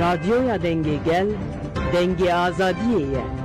Radyoya denge gel, denge azadiyeye.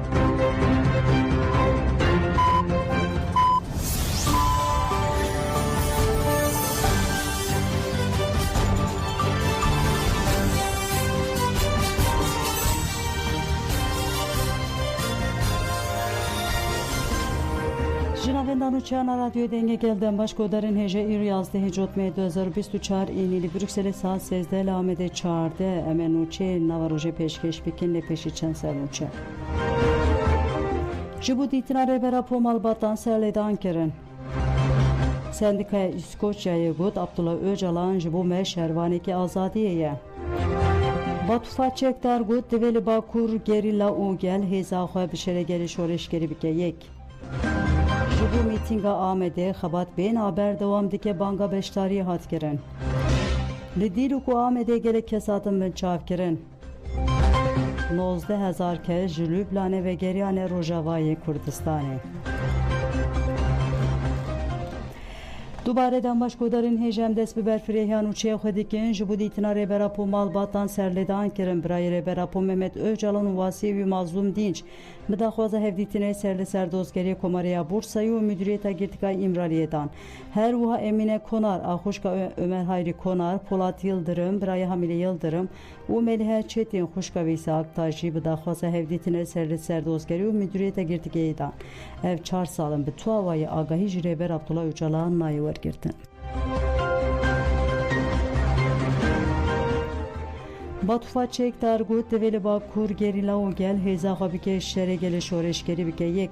Jinavendanuçana Radyo Denge Gel'den başkodarin hece ir yazdı hecot me 2024 inili Brüksel'e saat 13'de lamede çağırdı emenuçe navaroje peşkeş bikinle peşi çenseruçe. Jibu ditinare berapo malbatan serledan keren. Sendikaya İskoçya'ya gud Abdullah Öcalan jibu me şervaneki azadiyeye. Batufa çektar gud develi bakur gerilla u gel hezahı bişere geliş oreşkeri bike yek. Bu mitinga amede xabat ben haber devam dike banga beştari hat keren. Lidilu ku amede gerek kesatın ben çav keren. 19,000 kez Jülüblane ve Geriyane Rojavayı Kurdistan'ı. Dubareden başkodarin hecem dest biber Freyhan uçaya xedikin jibu ditina reberapo malbatan serledan kirin birayı reberapo Mehmet Öcalan vasivi mazlum dinç midaxwaza hevditine serli serdozgeri komariya Bursa'yı ve müdüriyeta girtikay İmraliye'dan her uha Emine Konar Ahuşka Ömer Hayri Konar Polat Yıldırım birayı Hamile Yıldırım u Melihe Çetin Xuşka Veysi Aktaji midaxwaza hevditine serli serdozgeri ve müdüriyeta girtikay'dan ev çar salın bi tuavayı agahi jireber Abdullah Öcalan nayıvar girtin. Batufa çektar gut develi bakur gerila o gel heza bike şere gele şoreşkeri bike yek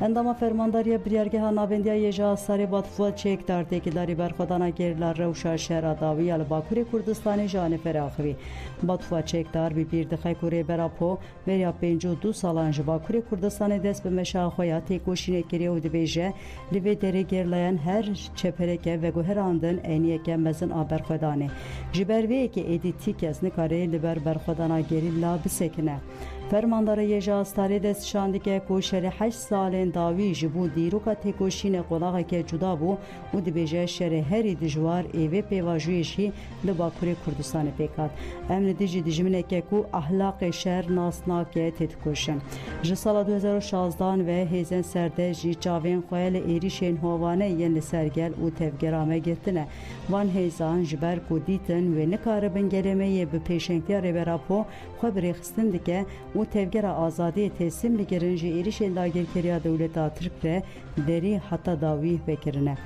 endama fermandariya biryargeha nabendiya yeja asari Batufa çektar tekidari berxodana gerilar revşa şera davi yal bakure Kurdistani jane feraxvi Batufa çektar bir dixay kure berapo veriya pencu du salanjı bakure Kurdistani dest be meşaxoya tekoşine kere o dibeje live dere gerlayan her çepereke ve goherandın eniyeke mezin aberxodane jiberve ki editi kesni kare liber berxodana gerilla bisekine Fermandara yeja astari dest şandike koşeri 8 salên davî ji bo dîroka têkoşînê qolaxeke cuda bû û dibêje şerê herî dijwar êvê pêvajiyê jî li Bakurê Kurdistanê pêk hat. Em li dijî dijmineke ku ahlaqê şer nas nake tê dikoşin. Ji sala 2016 ve hêzên serde jî çavên xwe li êrişên hovane yên li ser gel û tevgera me girtine. Van hêzan ji ber ku dîtin wê nikaribin gelemeyê bi pêşengiya rêberapo xwe birêxistin dike û tevgera azadiyê teslim dikirin ji êrişên dagirkeriya dewleta Tirk re derî heta dawî vekirine.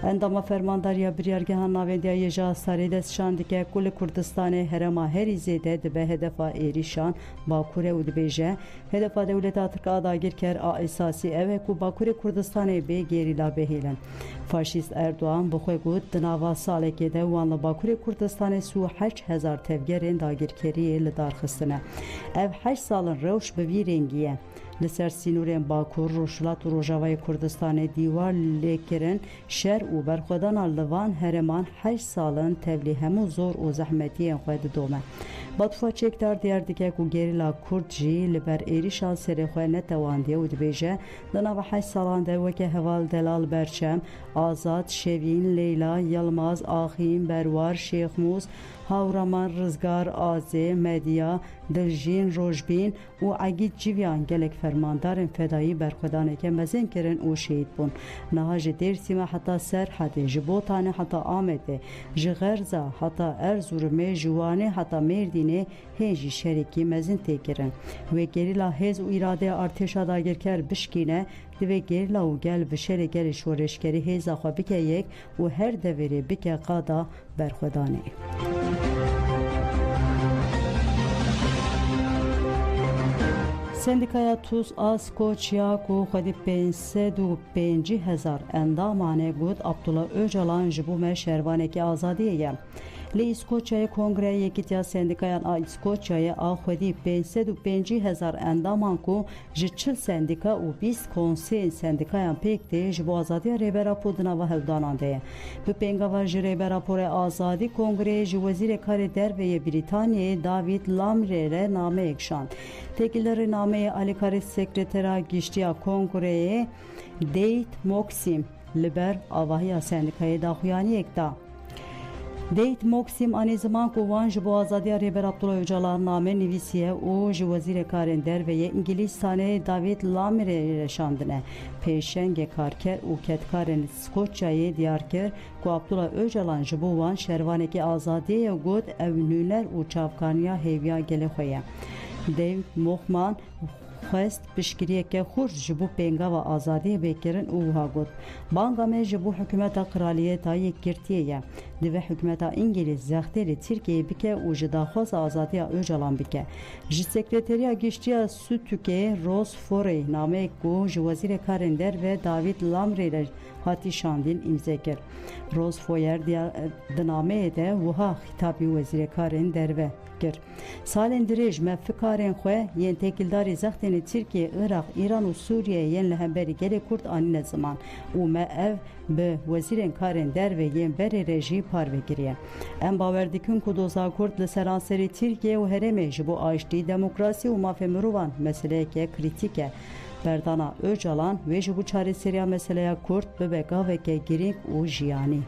Endama fermandariya biryargeha navendiya yeja starê dest şandike ku li Kurdistanê herema herî zêde dibe hedefa êrişan Bakurê û dibêje hedefa dewleta Tirk a dagirker a esasî ev e ku Bakurê Kurdistanê bê gerîla bihêlin. Faşîst Erdoğan bi xwe got di nava salekê de wan li Bakurê Kurdistanê 8,000 tevgerên dagirkeriyê li darxistine. Ev 8 salin rewş bi vî rengî ye. Li ser sînorên Bakur, Rojhilat û Rojavayê Kurdistanê dîwar lêkirin şer û berxwedana li van hereman 8 salin tevlî hemû zor û zehmetiyên xwe didome. Batufa çekdar diyar dike ku gerîla Kurd jî li ber êrişa serê xwe netewandiye û dibêje di nava 8 salan de weke heval delal berçem Azad, Şevîn, Leyla, Yılmaz, Axîn, Berwar, Şêxmûz, Hawraman, Rizgar, Azê, Medya, Diljîn, Rojbîn û Egîd Civyan gelek fermandarên fedayî berxwedaneke mezin kirin û şehîd bûn. Niha ji Dêrsî me heta Serhedê, ji Botanê heta Amedê, ji Xerza heta Erzurumê, ji Wanê heta Mêrdînê hên jî şerekî mezin tê kirin. Wê gerîla hêz û îradeya artêşa dagirker bişkîne divê gerîla û gel bi şerê gelê şoreşkerî hêza xwe bike yek û her deverê bike qada berxwedanê. Sendikaya Tuz az Koçya ku xwedî 550,000 endamane got Abdullah Öcalan ji bo me şervanekî azadiyê ye. Li İskoçyayê Kongreyê Yekîtiya Sendikayan a İskoçyayê a xwedî 550,000 endaman ku ji 40 sendika û 20 konseyên sendikayan pêk tê ji bo azadiya rêberapo di nava hevdanan de ye. Bi pêngava ji rêberaporê azadî Kongreyê ji Wezîrê Karê Derveyê Brîtanyayê David Lamrê re nameyek şand. Tekillerê nameyê alîkarê sekretera giştiya Kongreyê Date Moksim li ber avahiya sendikayê daxuyaniyek da Deyt Moksim ani zaman ku wan ji bo azadiya Rêber Abdullah Öcalan name nivîsiye û ji Wezîrê Karên Derveyê Ingilîstanê David Lamirê reşandine. Pêşengê karker û ketkarên Skoçyayê diyar kir ku Abdullah Öcalan ji bo wan şervanekî azadiyê got ew nûner û çavkaniya hêviya gelê xwe ye. David Mokhman xwest piştgiriyeke xurt ji bo pêngava azadiyê bêkirin û wiha got. Banga me ji bo hikûmeta Kraliyeta Yekgirtiyê ye. Divê hikûmeta İngiliz zextê li Tirkiyeyê bike û ji daxwaza azadiya Öcalan bike. Ji Sekreteriya Giştiya Stûkê Ross Forey nameyek ku ji Wezîrê Karên Derve David Lamrê re hatî şandîn îmze kir. Ross Foyer di nameyê de wiha xîtabî Wezîrê Karên Derve kir. Salên dirêj me fikarên xwe yên têkildarî zextên li Tirkiye, Iraq, İran û Sûriye yên li hemberî gelê Kurd anîne ziman û me ev bi Wezîrên Karên Derve yên berê re jî parvegiriye. Em bawer dikin ku doza Kurd li seranserê Tirkiye û herêmê ji bo aştî, demokrasî û mafê mirovan meseleyeke krîtîk e. Berdana Öcalan wê ji bo çareseriya meseleya Kurd bibe gaveke girîng û jiyanî.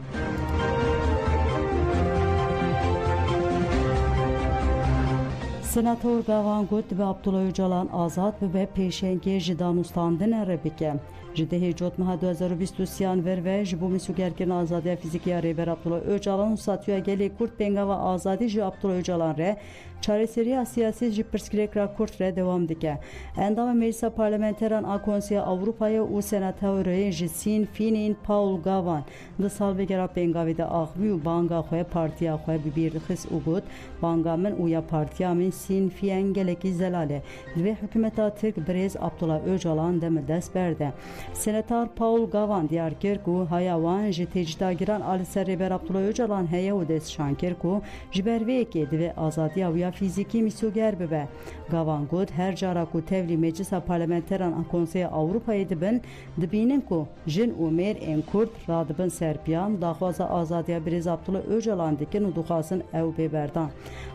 Senatör Gavan got dibe Abdullah Öcalan azad bibe pêşengê ji danûstandinê re bike. Ji dehê cotmeha 2023 ver ve ji bo mîsogerkirina azadiya fîzîkî ya Rêber Abdullah Öcalan û Statuya Gelê Kurd pêngava azadî ji Abdullah Öcalan re çareseriya siyasî ji pirsgirêkira Kurd re dewam dike. Endama Meclisa Parlamenteran a Konseya Avrupayê û senatörê ji Sinn Féinên Paul Gavan di salvegera pêngavê de axivî û banga xwe partiya xwe bi bîr dixist û got banga min û ya partiya min Sinn Féin gelekî zelal e. Divê hikûmeta Tirk birêz Abdullah Öcalan de mi dest berde. Senator Paul Gavan diyar kir ku haya wan ji têcdagiran a li ser Rêber Abdullah Öcalan heye û destşan kir ku ji ber vê yekê divê azadiya wî ya fîzîkî mîsoger bibe. Gavan got her cara ku tevlî Meclisa Parlamenteran a Konseya Avrupayê dibin, dibînin ku jin û mêr ên Kurd radibin serpiyan, daxwaza azadiya birêz Abdullah Öcalan dikin û dixwazin ew bêberdan.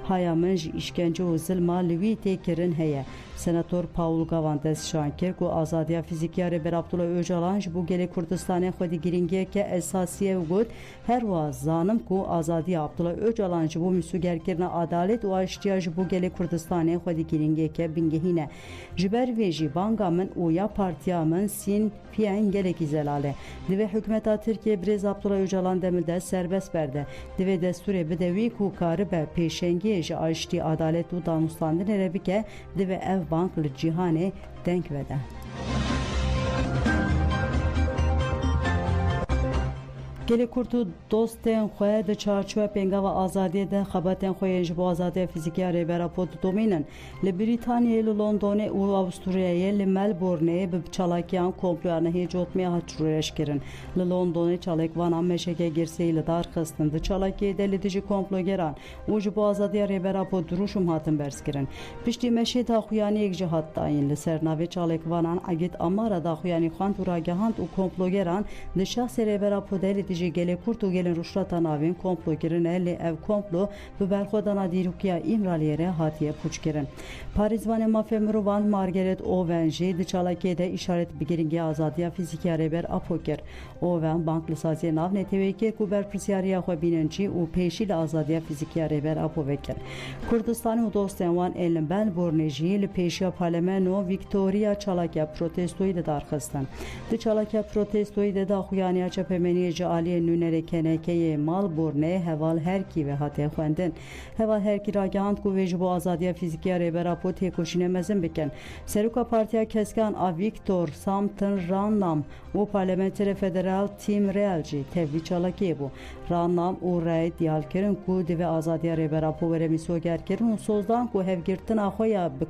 Haya min ji îşkence û zilma li wî tê kirin heye. Senatör Paul Gavan destşan kir ku azadiya fîzîkî ya Rêber Abdullah Öcalan ji bo gelê Kurdistanê xwe di giringiyeke esasî ew got her wa zanim ku azadiya Abdullah Öcalan ji bo mîsogerkirina adalet û aştiya ji bo gelê Kurdistanê xwe di giringiyeke bingehîne. Ji ber vê jî banga min û ya partiya min Sinn Féin gelekî zelal e. Divê hikûmeta Tirkiye birêz Abdullah Öcalan de dest serbest berde. Divê destûrê bide wî ku karibe pêşengiyê ji aştî adalet û danûstandinê re bike, divê ev bank li cîhanê denk vede. Gelê Kurd û dostên xwe di çarçoya pêngava azadiyê de xebetên xwe yên ji bo azadiya fîzîkî ya Rêber Abdullah domînin. Li Brîtanyayê, li Londonê û Avusturyayê li Melbourneê bi çalakiyan komploya nehê cotmaya hat rûreşkirin. Li Londonê çalekvanan meşeke girseyî li dar xistin. Di çalakiyê de li dijî komplogeran û ji bo azadiya Rêber Abdullah duruşum hatin berskirin. Piştî meşê daxuyaniyek jî hat dayîn li ser navê çalekvanan Agit Amara daxuyanî xwend û ragihand û komplogeran di şexsê Rêber Abdullah li dijî gelê Kurd û gelên rûşrata navên komplo kirine lê ev komplo bi berxwedana dîrokiya İmraliyê re hatiye pûçkirin. Parêzvanê mafê mirovan Margaret Owen jî di çalakiyê de îşaret bi giringiya azadiya fîzîkî ya Rêber Abdullah kir. Owen bank li saziyê nav netewê kir ku berpirsyariya xwe bînin û pêşî li azadiya fîzîkî ya Rêber Abdullah vekir. Kurdistanê û dostên wan ên li Melbourneê jî li pêşiya Parlemeno Victoria çalakiya protestoyî de darxistin. Di çalakiya protestoyî de daxuyaniya çepemeniyê ji aliyê nûnerê kenekeyê Melbourneê heval herkî ve hatiye xwendin. Heval herkî ragihand ku wê ji bo azadiya fîzîkî ya Rêber Abdullah têkoşînê mezin bikin. Serokya Partiya Keskan a Victor Samton Rannam û Parlamenterê Federal Tim Real jî tevlî çalakiyê bû. Rannam û Reid diyar kirin ku divê azadiya Rêber Abdullah were mîsogerkirin û sozdan ku hevgirtina xwe ya bi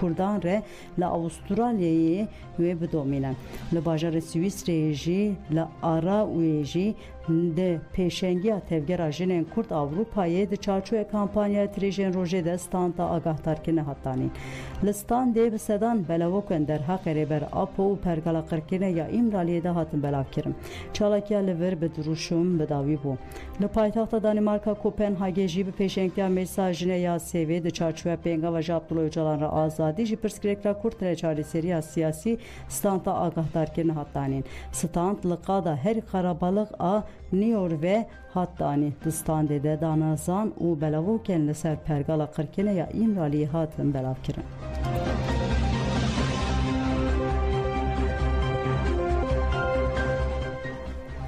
Kurdan re li Avustralyayê wê bidomînin. Li bajarê Swîsreyê jî li ara wê jî di pêşengiya tevgera jinên Kurd Avrupayê di çarçoya kampanyaya tirêjên rojê de standa agahtarkirinê hat danîn. Li standê bi sedan belavokên derheqê Rêber Abdullah û pergala qirkirinê ya İmraliyê de hatin belavkirin. Çalakiya li vir bi duruşum bidawî bû. Li paytaxta Danimarka Kopenhagê jî bi pêşengiya Meclisa jinê ya Sêvê di çarçoya pêngava ji Abdullah Öcalan re azad azadî ji pirsgirêkira Kurd re çareseriya siyasî standa agahdar hatdanîn. Stand li qada herî Qarabalix a Niyor ve hatdanî di standê de danezan û belavokên li ser pergala qirkînê ya İmraliyê hatin belavkirin.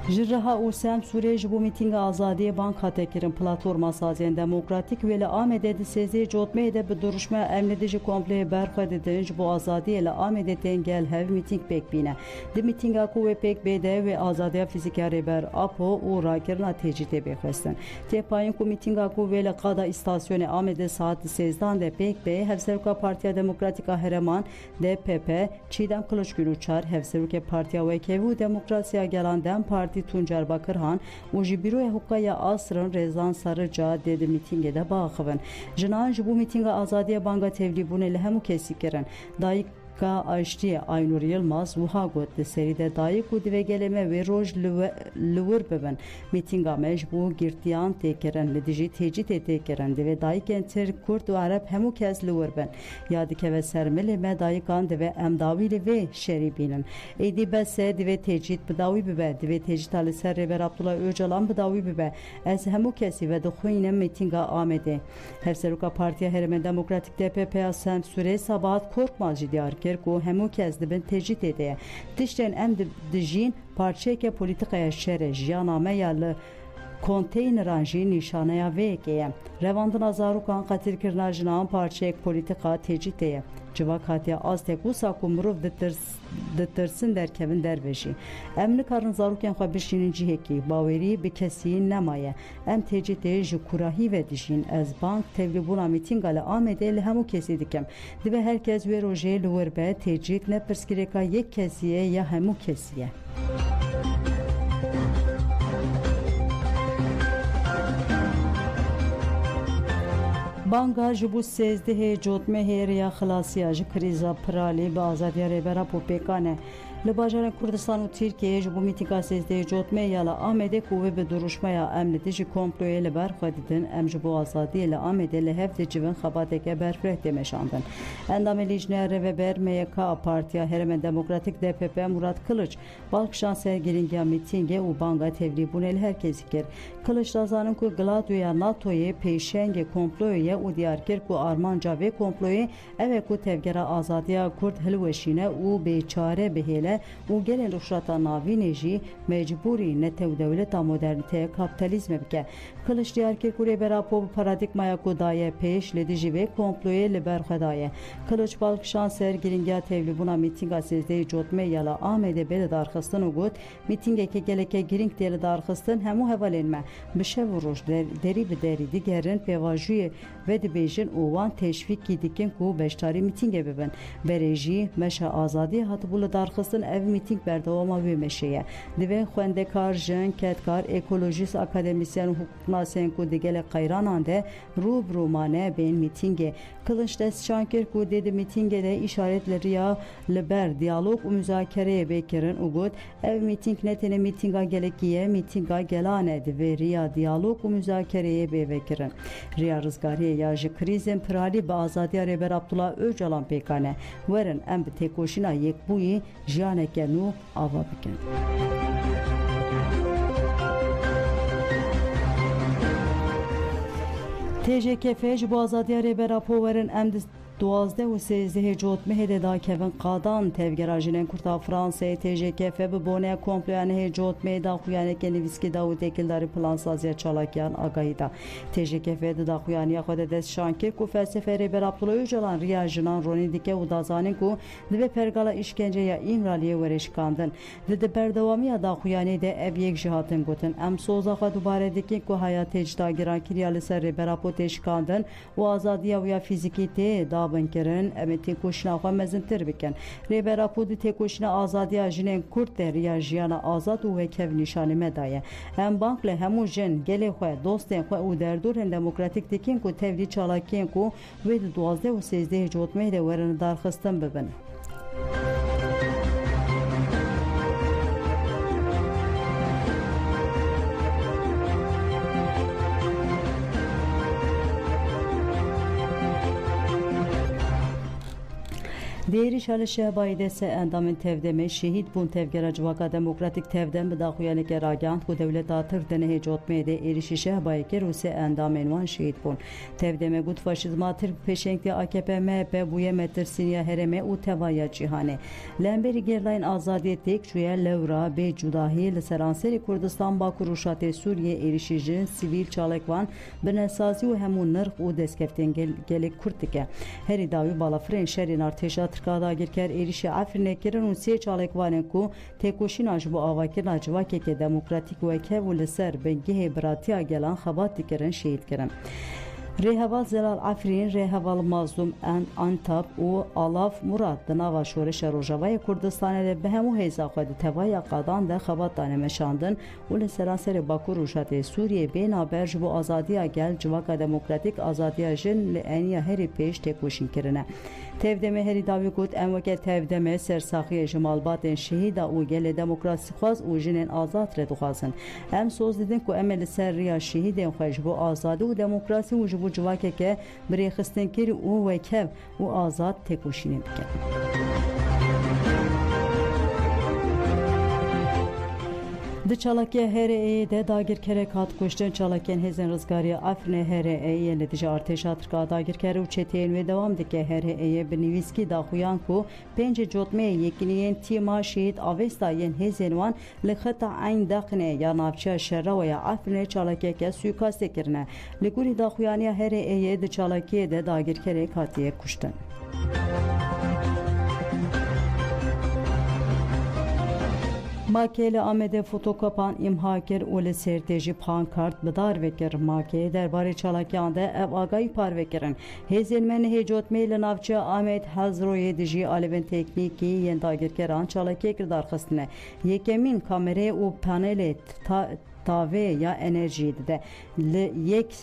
Ji Riha û Semsûrê ji bo mîtînga azadiyê bank hate kirin. Platforma Saziyên Demokratîk wê li Amedê di sêzeyê cotmeyê de bi duruşmaya emniyetê ji kompleyê berxwe didin ji bo azadiyê li Amedê tên gel hev mîtîng pêk bîne. Di mîtînga ku wê pêk bêde wê azadiya fîzîkî ya rêber Apo û rakirina têcîtê bêxwestin. Têpayîn ku mîtînga ku wê li qada îstasyonê Amedê saet 13 de pêk bê, Hevserûka Partiya Demokratîk a Hereman DPP Çîdem Kılıçgül Uçar, Hevserûkê Partiya Wekevî û Demokrasiya Gelan Dem Parti Tuncer Bakırhan û ji Bîroya Hukukaya Asrın Rezan Sarıca dê di mîtingê de biaxivin. Jinan ji bo mîtînga azadiya banga tevlîbûnê li hemû kesî kirin. Dayîk Ka Aştiye Aynur Yılmaz wiha got li serî de dayîk û divê gelê me wê roj li wir bibin. Mîtînga me ji bo girtiyan tê kirin, li dijî têcîtê tê kirin. Divê dayîkên Tirk, Kurd û Arab hemû kes li wir bin. Ya dikeve ser milê me dayîkan divê em dawî li vê şerî bînin. Êdî bese divê têcît bi dawî bibe. Divê têcîta li ser rêber Abdullah Öcalan bi dawî bibe. Ez hemû kesî ve dixwînim mîtînga Amedê. Hevserûka Partiya Herêmên Demokratîk DPP ya Semsûrê Sabahat Korkmaz jî diyar kir ku hemû kes dibin têcîtê de. Tiştên em dijîn parçeyeke polîtikaya şerê jiyana me ya li konteyneran jî nîşaneya vê yekê ye. Revandina zarokan qetilkirina jinan parçeyek polîtika têcîtê ye. Civak hatiye aztek wisa ku mirov ditirsin derkevin derve jî. Em nikarin zarokên xwe bişînin cihekî, bawerî bi kesî nemaye. Em têcîtê ji kurahî ve dijîn. Ez bank tevlîbûna mîtînga li Amedê li hemû kesî dikim. Dibe herkes wê rojê li wir be, têcît ne pirsgirêka yek kesî ye ya hemû kesî ye. Banga ji bo sêzdehê cotmehê riya xilasiya ji krîza piralî bi azadiya rêbera Popêkan e. Li bajarên Kurdistan û Tirkiyeyê ji bo mîtînga sêzdehê cotmeyê ya li Amedê ku wê bi duruşmeya emniyetê ji komployê li ber xwe didin, em ji bo azadiyê li Amedê li hev dicivin xebateke berfireh tê meşandin. Endamê Lijneya Rêveber MYK a Partiya Herêmên Demokratîk DPP Murat Kılıç balkişan sergiringiya mîtingê û banga tevlîbûnê li her kesî kir. Kılıç dazanin ku Gladyoya NATOyê pêşengê komployê ye û diyar kir ku armanca vê komployê ev e ku tevgera azadiya Kurd hilweşîne û bêçare bihêle û gelên ruşata navînê jî mecbûrî netew dewleta modernîteye kapitalizme bike. Kılıç diyar kir ku rêbera po paradigmaya ku daye pêş li dijî vê komployê li ber xwe daye. Kılıç balkişan ser giringiya tevlîbûna mîtînga sêzdehê cotmeyê ya li Amedê bê li darxistin û got mîtingeke geleke giring tê li darxistin hemû hevalên me bi şev û roj derî bi derî digerin pêvajiyê ve dibêjin û wan teşvîkî dikin ku beşdarî mîtingê bibin. Berê jî meşa azadiyê hatibû li darxistin ev mîtîng berdewama wê meşê ye. Divê xwendekar, jin, ketkar, ekolojîst, akademisyen û hukuknasên ku di gelek qeyranan de rûbirû mane bên mîtingê. Kılıç destşan kir ku dê di mîtingê de îşaretleri ya li ber diyalog û müzakereyê bêkirin û got ev mîtîng ne tenê mîtînga gelekî ye, mîtînga gelan e divê riya diyalog û müzakereyê bê vekirin. Riya rizgariyê ya ji krîzên piralî bi azadiya rêber Abdullah Öcalan pêkan e. Werin em bi têkoşîna yekbûyî jiyaneke nû ava bikin. TJKF ji bo azadiya rêbera Powerin em دوازده و سیزده جوتمه دا کevin قادان تevgera jinên Kurta Fransayê TJKF bi bonê komployanê cotmeyê da xuyaneke nivîskê da û têkildarî plansaziya çalakiyan agahî da. TJKF di daxuyaniya xwe de destşan kir ku felsefe rêber Abdullah Öcalan riya jinan ronî dike û dazanîn ku divê pergala îşkence ya İmraliyê were şikandin. Di berdewamiya daxuyanê de ev yek jî hatin gotin. Em soza xwe dubare dikin ku hayatê ji dagirankiriya li ser rêbera potê şikandin û azadiya wî ya fîzîkî tê da binkirin em ê têkoşîna xwe mezintir bikin. Rêbera Podî têkoşîna azadiya jinên Kurd de riya jiyana azad û wekev nîşanî me daye. Em bank li hemû jin gelê xwe, dostên xwe û derdorên demokratîk dikin ku tevlî çalakiyên ku wê di 12 û 13 cotmeyê de werin darxistin bibin. دیری شال شهبایی دسته اندام تفدمه شهید بون تفگر جواکا دموکراتیک تفدم به داخویانه که راگاند که دولت آتر دنه جوتمه ده ایریش شهبایی که روسه اندام انوان شهید بون تفدمه گود فاشیزماتر پیشنگتی AKP MHP بویه مترسینیا هرمه او توایا جیهانه لنبری گرلاین آزادی تک جویا لورا به جداهی لسرانسری کردستان با کروشات سوریه ایریشیجن سیویل چالکوان بنسازی و همون نرخ و دستکفتین گلی کردکه هری داوی بالافرین شرین ارتشا ترکادا گرکر ایریش افرینه کرن و سی چالکوانه کو تکوشین آجبو آواکر نجواکه که دموکراتیک و که و لسر بنگه براتیا گلان خباتی کرن شهید کرن Reheval Zelal Afrin, Reheval Mazlum Antap û Alav Murad di nava şoreşa Rojavayê Kurdistanê de bi hemû hêza xwe di tevaya qadan de xebatane meşandin û li seranserê Bakur rûşatê Sûriyê bênaber ji bo azadiya gel civaka demokratîk azadiya jin li eniya herî pêş têkoşîn kirine. Tevdemê herî dawî got em weke tevdemê sersaxiyê ji malbatên şehîda û gelê demokrasîxwaz û jinên azad re dixwazin. Em soz didin ku em ê li ser riya şehîdên xwe ji bo azadî û demokrasî û ji bu civakeke birêxistin kir û wekev û azad têkoşînê bikin. Di çalakiya HRE'ye de dagirkerek hat kuştin çalakiyên hêzên rizgariya Afrinê HRE'ye li dijî artêşa Tirka dagirker û çeteyên wê dewam dike HRE'ye bi nivîskî daxuyan ku pêncê cotmeyê yekîniyên tîma şehîd avêsta yên hêzên wan li xeta eyn daqinê ya navçeya Şerrawaya Afrinê çalakiyeke suîkastê kirine. Li gorî daxuyaniya HRE'ye di çalakiyê de dagirkerek hatiye kuştin. Makeli Amede fotokopan imhaker û li sertêjî pankart bidar vekir makê derbarê çalakiyan de ev agayî par vekirin. Hêzên me nihêcotmê li navçeya Amed Hazroyê dijî alevên teknîkî yên dagirkeran çalakiyê kirdarxistine. Yekemîn kamerê û panelê tavê ya enerjiyê dide. Li yek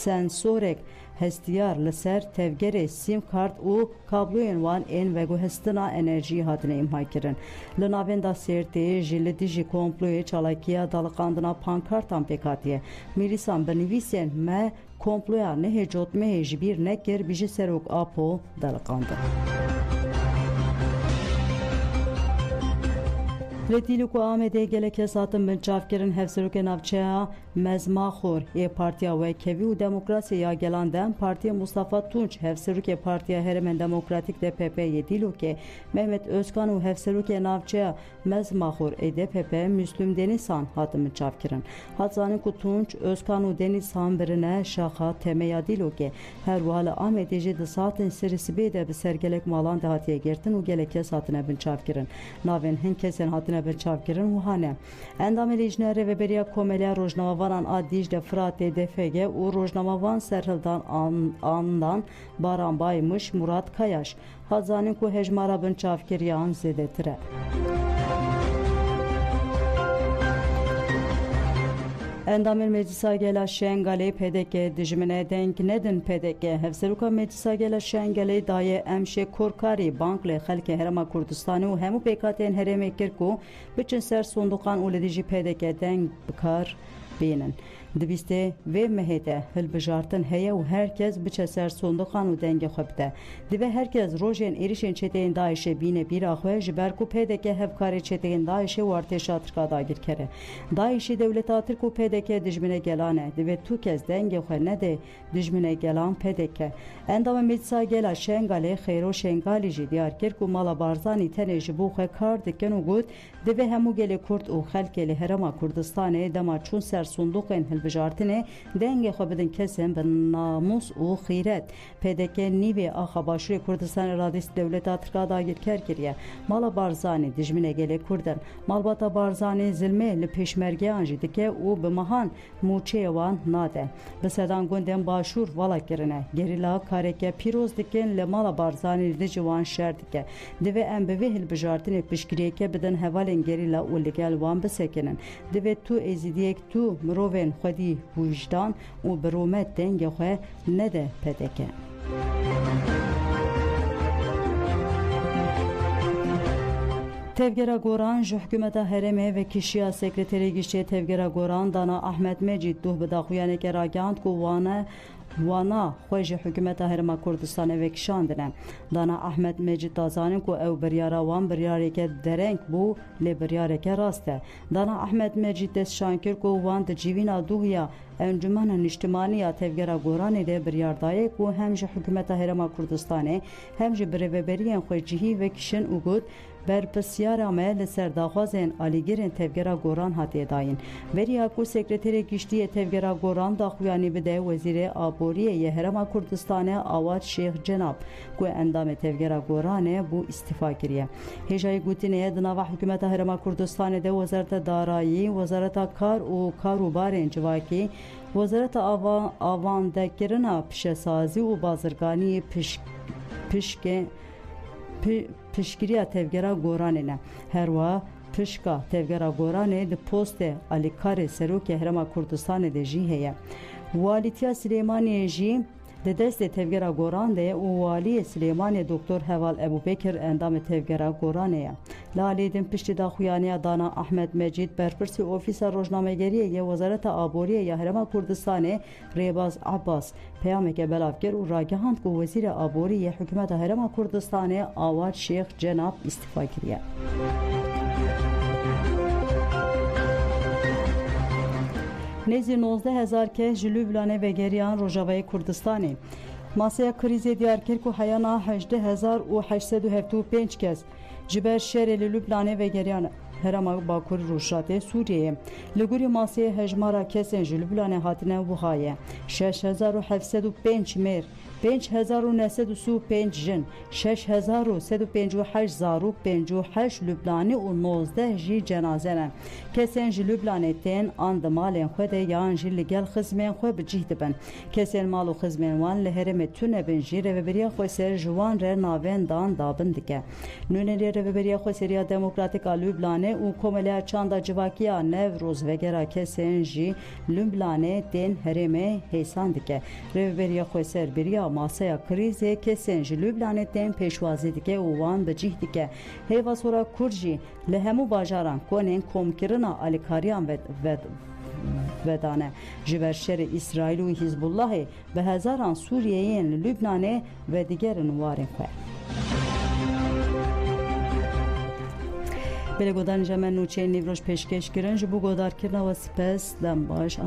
sensorek hestiyar li ser tevgerê sîm kart û kabloyên wan ên veguhestina enerjiyê hatine imha kirin. Li navên da Sêrtê jî li dijî komployê çalakiya daliqandina pankartan pêk hatiye. Mîrîsan bi nivîsên me komploya nihêcotmeyê ji bîr nekir bijî serok Apo daliqandin. Li ku Amedê gelek hesatin bin çavkirin hevserokê navçeya Mezmaxor ê Partiya Wekevî û Demokrasî ya Gelan de Partiya Mustafa Tunç hevserokê Partiya Herêmên Demokratîk DPP'yê dîlokê Mehmet Özkan û hevserokê navçeya Mezmaxor ê DPP Müslüm Denizhan hatin bin çavkirin. Hat zanin ku Tunç, Özkan û Denizhan birine şaxa temeya dîlokê. Her wiha li Amedê jî di saetên serî sibê de bi ser gelek malan de hatiye girtin û gelek kes hatine bin çavkirin. Navên hin kesên hatine به چاوکرین و هانه اندام لیجنره و بریا کوملیا روزنامه‌وان آدیج de Fırat'e DFG و روزنامه‌وان سرهلدان آندان باران baymış Murat Kayaş hazanin ku hejmara bin çavkiriyan zedetire. Endamir Meclisa gela Şengalê PDK dijmine denk nedin PDK hevseruka Meclisa gela Şengalê daye emşe korkarî bank li xelkê Herêma Kurdistanê û hemû pêkatên herêmê kir ku biçin ser sonduqan û li dijî PDK denk bikar bînin. Dibîstê vê mehê de hilbijartin heye û herkes biçe ser sonduqan û dengê xwe bide. Dibe herkes rojên êrişên çeteyên Daişê bîne bîra xwe ji ber ku PDK hevkarê çeteyên Daişê û artêşa Tirka dagir kere. Daişê dewleta Tirk û PDK dijmine gelan e. Dibe tu kez dengê xwe nede dijmine gelan PDK. Endama Meclisa gela Şengalê Xêro Şengalî jî diyar kir ku mala Barzanî tenê ji bo xwe kar dikin û got dibe hemû gelê Kurd û xelkê li Herêma Kurdistanê dema çûn ser sonduqên hilbijartinê dengê xwe bidin kesên bi namus û xîret. PDK nîvê axa Başûrê Kurdistanê Radîst Dewleta Tirka dagirker kiriye. Mala Barzanî dijminê gelê Kurd in. Malbata Barzanî zilmê li pêşmergeyan jî dike û bi mehan mûçeyê wan nade. Bi sedan gundên Başûr vala kirine. Gerîla kareke pîroz dikin li mala Barzanî dijî wan şer dike. Divê em bi vê hilbijartinê piştgiriyeke bidin hevalên gerîla û li gel wan bisekinin. Divê tu êzîdiyek tu mirovên xwedî wîjdan û bi romet dengê xwe nede PDK. Tevgera Goran ji hikûmeta Herêmê ve kişiya sekreterê giştê Tevgera Goran dana Ahmed Mecid duh bi daxuyaneke ragihand ku wane وانا خوش حکومت هرما کردستان وکشاندنه دانا احمد مجید دازانم کو او بریارا وان بریاری که درنگ بو لی بریاری که راسته دانا احمد مجید دست شانکر کو وان د جیوینا دوهیا انجمن نشتمانی یا تفگرا گورانی ده بریاردایه کو همج حکومت هرما کردستانه همج بریبریان خوی جهی وکشن اوگود بر پسیارا مل سرداخوازن آلیگرین تفگرا گوران هاتی داین وریا کو سکرتری گشتی تفگرا گوران داخویانی بده وزیر آبوری یه هرما کردستانه آواد شیخ جناب کو اندام تفگرا گورانه بو استفا کریه هجای گوتینه دناوا حکومت هرما کردستانه ده وزارت دارایی وزارت کار و کاروبار جواکی وزارت آوان دکرنا پشسازی و بازرگانی پشگیری تفگرا گورانه نه هر وا پشکا تفگرا گورانه د پست الیکار سروک هرما کردستان ده جی هيا والیتیا سلیمانی جی د دست تفگرا گوران ده او والی سلیمانی دکتر حوال ابوبکر اندام تفگرا گورانه لالیدن پشت دا خویانی دانا احمد مجید برپرسی اوفیس روزنامه‌گری ی وزارت آبوری یا هرما کردستان ریباز عباس پیام که بلافگر و راگهاند کو وزیر آبوری ی حکومت هرما کردستان آواد شیخ جناب استفا کریه نزی 19,000 کس جلوبلانه و گریان روژاوای کردستانی ماسیا کریزی دیارکرک و حیانا 18,875 کس جبر شهر لبنان و گریان هرما باکور روشات سوریه لگوری ماسیا هجمارا کسین جلوبلانه هاتنه وخایه 6,705 مر 5,935 جن 6,158 زارو 58 لبنانی و 19 جی جنازه کسین جی لبنانی تین آند مالین خود یان جی لگل خزمین خود بجیه بن کسین مالو خزمین وان لهرم تونه بن جی رهبری خود سر جوان ر ناوین دان دابن دکه نونه رهبری خود سریا دموکراتیک لبنانی و کوملیا چاندا جواکیا نوروز وگرا کسین جی لبنانی تین هرمه هیسان دکه رهبری خود سر بریا ماسaya krize kesen ji Lübnanê pêşwazî dike û wan bi cih dike hêva sora Kurd jî li hemû bajaran konên komkirina alîkariyan vedane ji ber şerê İsraîl û Hizbullahê bi hezaran Sûriyeyên li Lübnanê ve digerin warên xwe Bele godan jemen nûçeyên nîvroj pêşkêş kirin ji bo godarkirina we spes dem baş